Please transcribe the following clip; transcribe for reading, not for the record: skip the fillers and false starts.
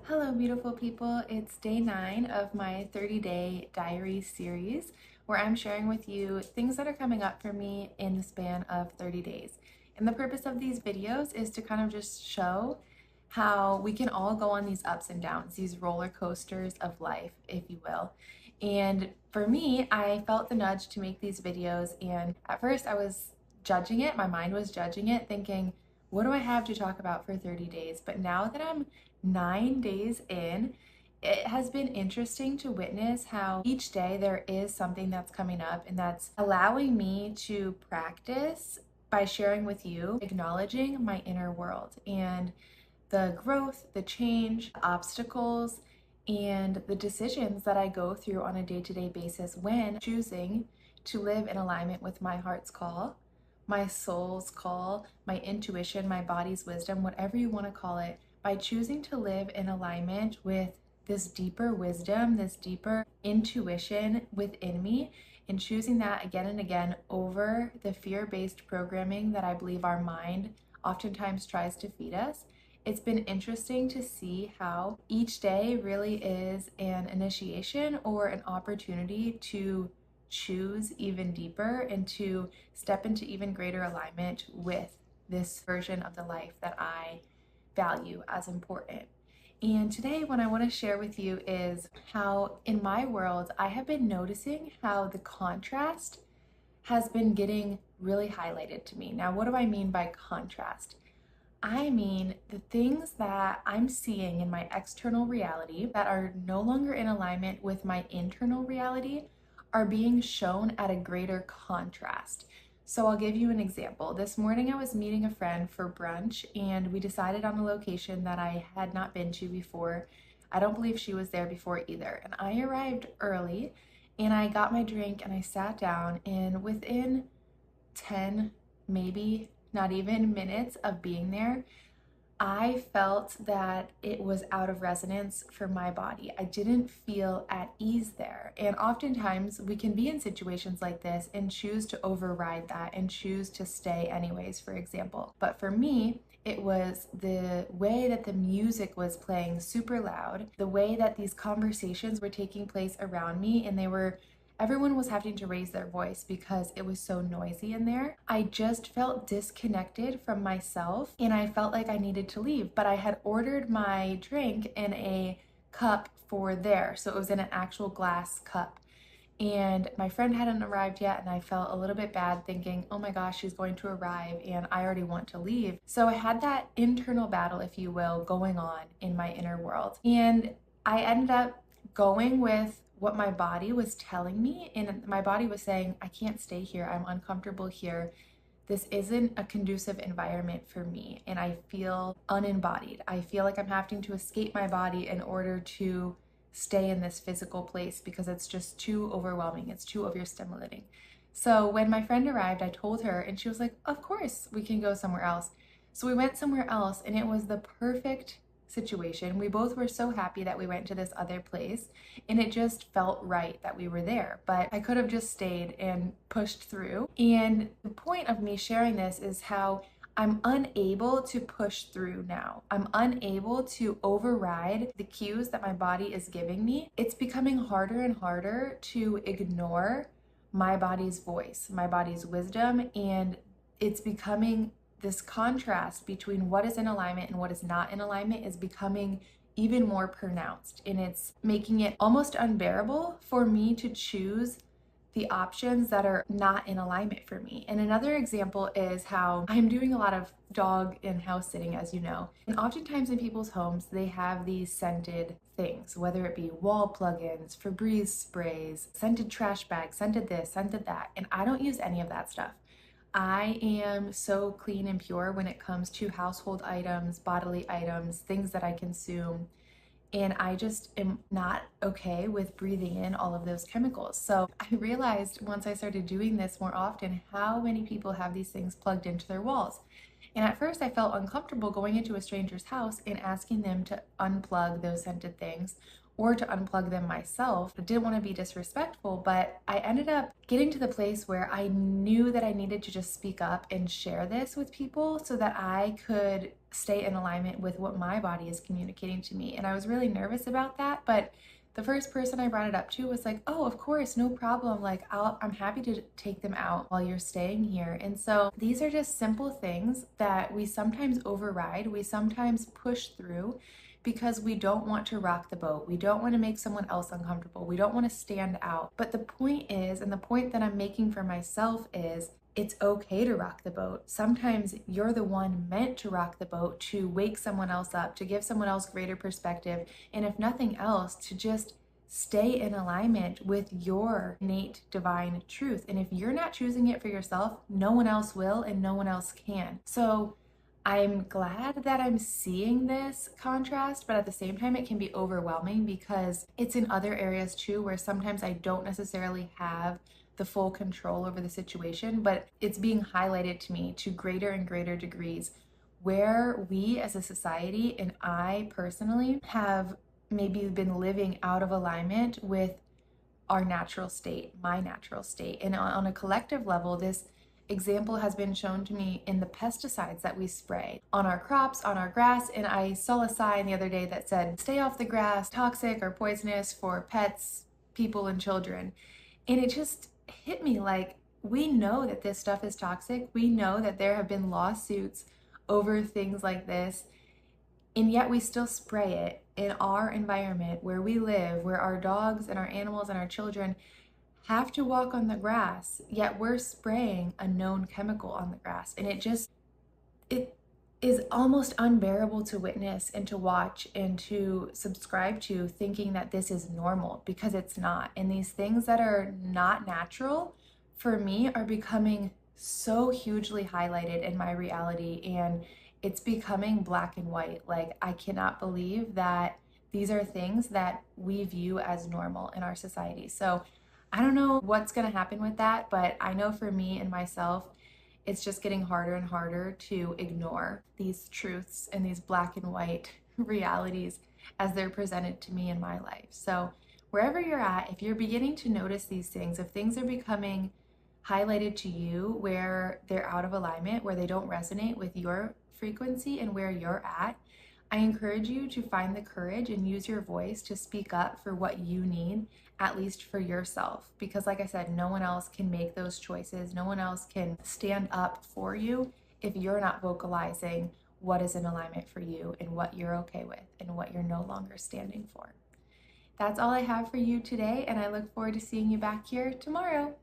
Hello, beautiful people. It's day 9 of my 30-day diary series where I'm sharing with you things that are coming up for me in the span of 30 days. And the purpose of these videos is to kind of just show how we can all go on these ups and downs, these roller coasters of life, if you will. And for me, I felt the nudge to make these videos, and at first I was judging it. My mind was judging it, thinking, what do I have to talk about for 30 days? But now that I'm 9 days in, it has been interesting to witness how each day there is something that's coming up and that's allowing me to practice by sharing with you, acknowledging my inner world and the growth, the change, the obstacles, and the decisions that I go through on a day-to-day basis when choosing to live in alignment with my heart's call, my soul's call, my intuition, my body's wisdom, whatever you want to call it, by choosing to live in alignment with this deeper wisdom, this deeper intuition within me, and choosing that again and again over the fear-based programming that I believe our mind oftentimes tries to feed us. It's been interesting to see how each day really is an initiation or an opportunity to choose even deeper and to step into even greater alignment with this version of the life that I value as important. And today what I want to share with you is how in my world I have been noticing how the contrast has been getting really highlighted to me. Now, what do I mean by contrast? I mean the things that I'm seeing in my external reality that are no longer in alignment with my internal reality are being shown at a greater contrast. So I'll give you an example. This morning I was meeting a friend for brunch and we decided on a location that I had not been to before. I don't believe she was there before either. And I arrived early and I got my drink and I sat down, and within 10, maybe not even minutes of being there, I felt that it was out of resonance for my body. I didn't feel at ease there. And oftentimes we can be in situations like this and choose to override that and choose to stay anyways, for example. But for me, it was the way that the music was playing super loud, the way that these conversations were taking place around me, and everyone was having to raise their voice because it was so noisy in there. I just felt disconnected from myself and I felt like I needed to leave, but I had ordered my drink in a cup for there. So it was in an actual glass cup. And my friend hadn't arrived yet, and I felt a little bit bad thinking, oh my gosh, she's going to arrive and I already want to leave. So I had that internal battle, if you will, going on in my inner world. And I ended up going with what my body was telling me, and my body was saying, I can't stay here. I'm uncomfortable here. This isn't a conducive environment for me, and I feel unembodied. I feel like I'm having to escape my body in order to stay in this physical place because it's just too overwhelming. It's too overstimulating. So when my friend arrived, I told her, and she was like, of course, we can go somewhere else. So we went somewhere else, and it was the perfect situation. We both were so happy that we went to this other place, and it just felt right that we were there. But I could have just stayed and pushed through. And the point of me sharing this is how I'm unable to push through now. I'm unable to override the cues that my body is giving me. It's becoming harder and harder to ignore my body's voice, my body's wisdom, and it's becoming this contrast between what is in alignment and what is not in alignment is becoming even more pronounced, and it's making it almost unbearable for me to choose the options that are not in alignment for me. And another example is how I'm doing a lot of dog and house sitting, as you know. And oftentimes in people's homes, they have these scented things, whether it be wall plugins, Febreze sprays, scented trash bags, scented this, scented that. And I don't use any of that stuff. I am so clean and pure when it comes to household items, bodily items, things that I consume. And I just am not okay with breathing in all of those chemicals. So I realized once I started doing this more often how many people have these things plugged into their walls. And at first I felt uncomfortable going into a stranger's house and asking them to unplug those scented things or to unplug them myself. I didn't want to be disrespectful, but I ended up getting to the place where I knew that I needed to just speak up and share this with people so that I could stay in alignment with what my body is communicating to me. And I was really nervous about that, but the first person I brought it up to was like, oh, of course, no problem. Like, I'm happy to take them out while you're staying here. And so these are just simple things that we sometimes override, we sometimes push through because we don't want to rock the boat. We don't want to make someone else uncomfortable. We don't want to stand out. But the point is, and the point that I'm making for myself is, it's okay to rock the boat. Sometimes you're the one meant to rock the boat, to wake someone else up, to give someone else greater perspective, and if nothing else, to just stay in alignment with your innate divine truth. And if you're not choosing it for yourself, no one else will and no one else can. So I'm glad that I'm seeing this contrast, but at the same time, it can be overwhelming because it's in other areas too, where sometimes I don't necessarily have the full control over the situation, but it's being highlighted to me to greater and greater degrees where we as a society, and I personally, have maybe been living out of alignment with our natural state, my natural state. And on a collective level, this example has been shown to me in the pesticides that we spray on our crops, on our grass. And I saw a sign the other day that said, stay off the grass, toxic or poisonous for pets, people, and children. And it just hit me like, we know that this stuff is toxic. We know that there have been lawsuits over things like this, and yet we still spray it in our environment where we live, where our dogs and our animals and our children have to walk on the grass, yet we're spraying a known chemical on the grass. And it is almost unbearable to witness and to watch and to subscribe to, thinking that this is normal, because it's not. And these things that are not natural for me are becoming so hugely highlighted in my reality, and it's becoming black and white. Like, I cannot believe that these are things that we view as normal in our society. So I don't know what's going to happen with that, but I know for me and myself, it's just getting harder and harder to ignore these truths and these black and white realities as they're presented to me in my life. So wherever you're at, if you're beginning to notice these things, if things are becoming highlighted to you where they're out of alignment, where they don't resonate with your frequency and where you're at, I encourage you to find the courage and use your voice to speak up for what you need, at least for yourself. Because like I said, no one else can make those choices. No one else can stand up for you if you're not vocalizing what is in alignment for you and what you're okay with and what you're no longer standing for. That's all I have for you today, and I look forward to seeing you back here tomorrow.